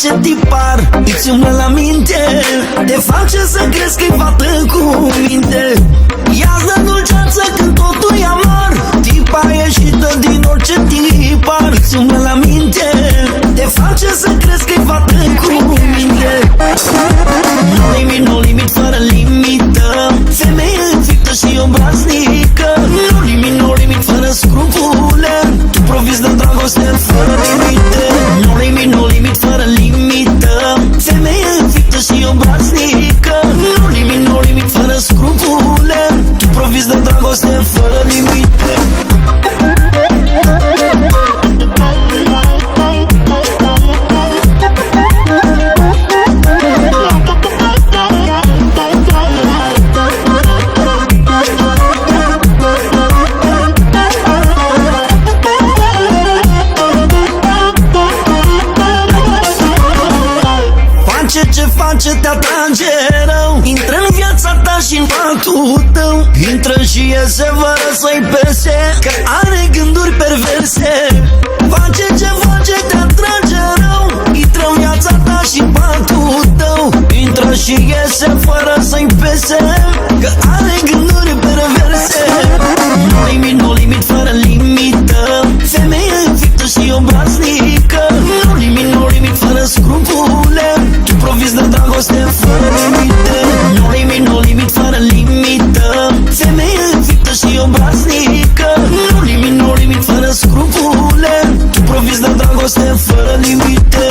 face tipar, îți umblă la minte, te face să crezi că-i fată cu minte. Ia-ți de dulceață când totul e amar, tipa ieșită din orice tipar, îți umblă la minte, te face să crezi că-i fată cu minte. No limit, no limit, fără limită, femeie înfiptă și obraznică. No limit, no limit, fără scrupule, tu profiți de dragoste fără limite. No limit, no limit, fără limită, femeie înfiptă și obraznică. No limit, no limit, fără scrupule, tu profiți de dragoste fără limite. Ce face te atrage rău, intră în viața ta și în faptul tău, intră și iese fără să-i pese, că are gânduri perverse. Face ce face te atrage rău, intră în viața ta și în faptul tău, intră și iese fără să-i pese, că are gânduri perverse. No limit, no limit, fără limită, femeie înfiptă și obraznică. No limit, no limit, fără scrupule, tu profiți de dragoste fără limite. No limit, no limit, fără limită, femeie înfiptă și obraznică. No limit, no limit, fără scrupule, tu profiți de dragoste fără limite.